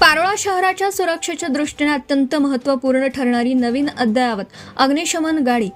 पारोळा शहराच्या सुरक्षेच्या दृष्टीने अत्यंत महत्त्वपूर्ण ठरणारी नवीन अद्ययावत अग्निशमन गाडी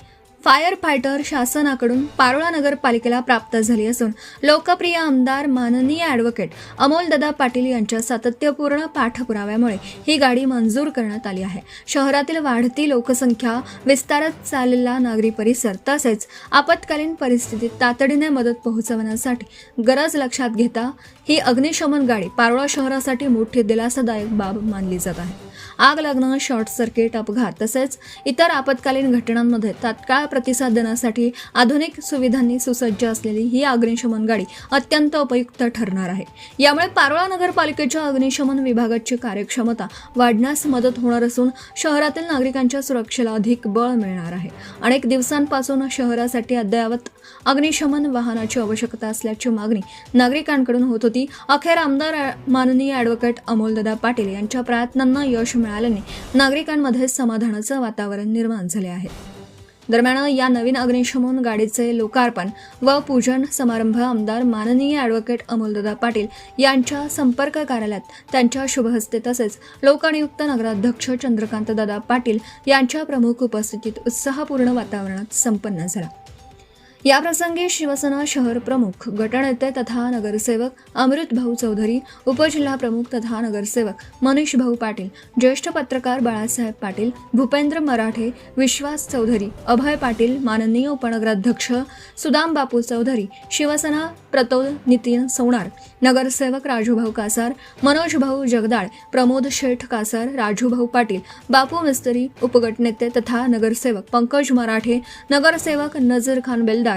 फायर फायटर शासनाकडून पारोळा नगरपालिकेला प्राप्त झाली असून लोकप्रिय आमदार माननीय ॲडव्होकेट अमोलदादा पाटील यांच्या सातत्यपूर्ण पाठपुराव्यामुळे ही गाडी मंजूर करण्यात आली आहे। शहरातील वाढती लोकसंख्या, विस्तारत चाललेला नागरी परिसर तसेच आपत्कालीन परिस्थितीत तातडीने मदत पोहोचवण्यासाठी गरज लक्षात घेता ही अग्निशमन गाडी पारोळा शहरासाठी मोठी दिलासादायक बाब मानली जात आहे। आग लागणं, शॉर्ट सर्किट, अपघात तसेच इतर आपत्कालीन घटनांमध्ये तात्काळ प्रतिसाद देण्यासाठी आधुनिक सुविधांनी सुसज्ज असलेली ही अग्निशमन गाडी अत्यंत उपयुक्त ठरणार आहे। यामुळे पारोळा नगरपालिकेच्या अग्निशमन विभागाची कार्यक्षमता वाढण्यास मदत होणार असून शहरातील नागरिकांच्या सुरक्षेला अधिक बळ मिळणार आहे। अनेक दिवसांपासून शहरासाठी अद्ययावत अग्निशमन वाहनाची आवश्यकता असल्याची मागणी नागरिकांकडून होत होती। अखेर आमदार माननीय ॲडव्होकेट अमोलदादा पाटील यांच्या प्रयत्नांना यश मिळाल्याने नागरिकांमध्ये समाधानाचं वातावरण निर्माण झाले आहे। दरम्यान या नवीन अग्निशमन गाडीचे लोकार्पण व पूजन समारंभ आमदार माननीय ॲडव्होकेट अमोलदादा पाटील यांच्या संपर्क कार्यालयात त्यांच्या शुभहस्ते तसेच लोकनियुक्त नगराध्यक्ष चंद्रकांतदादा पाटील यांच्या प्रमुख उपस्थितीत उत्साहपूर्ण वातावरणात संपन्न झाला। याप्रसंगी शिवसेना शहर प्रमुख, गटनेते तथा नगरसेवक अमृत भाऊ चौधरी, उपजिल्हा प्रमुख तथा नगरसेवक मनीष भाऊ पाटील, ज्येष्ठ पत्रकार बाळासाहेब पाटील, भूपेंद्र मराठे, विश्वास चौधरी, अभय पाटील, माननीय उपनगराध्यक्ष सुदाम बापू चौधरी, शिवसेना प्रतोद नितीन सोनार, नगरसेवक राजूभाऊ कासार, मनोज भाऊ जगदाळ, प्रमोद शेठ कासार, राजूभाऊ पाटील, बापू मिस्त्री, उपगटनेते तथा नगरसेवक पंकज मराठे, नगरसेवक नजर खान बेलदार,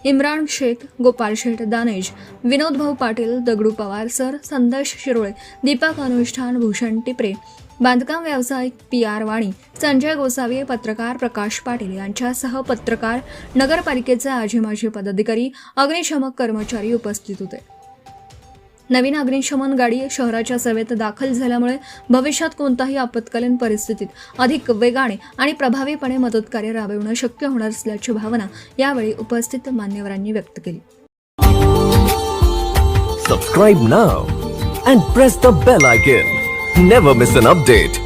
इम्रान शेख, गोपाल शेठ दानेज, विनोद भाऊ पाटील, दगडू पवार सर, संदेश शिरोळे, दीपक अनुष्ठान, भूषण टिपरे, बांधकाम व्यावसायिक PR वाणी, संजय गोसावी, पत्रकार प्रकाश पाटील यांच्यासह पत्रकार, नगरपालिकेचे आजी माजी पदाधिकारी, अग्निशमक कर्मचारी उपस्थित होते। नवीन अग्निशमन गाडी शहराच्या सेवेत दाखल झाल्यामुळे भविष्यात कोणताही आपत्कालीन परिस्थितीत अधिक वेगाने आणि प्रभावीपणे मदतकार्य राबविणं शक्य होणार असल्याची भावना यावेळी उपस्थित मान्यवरांनी व्यक्त केली। Subscribe now and press the bell icon. Never miss an update.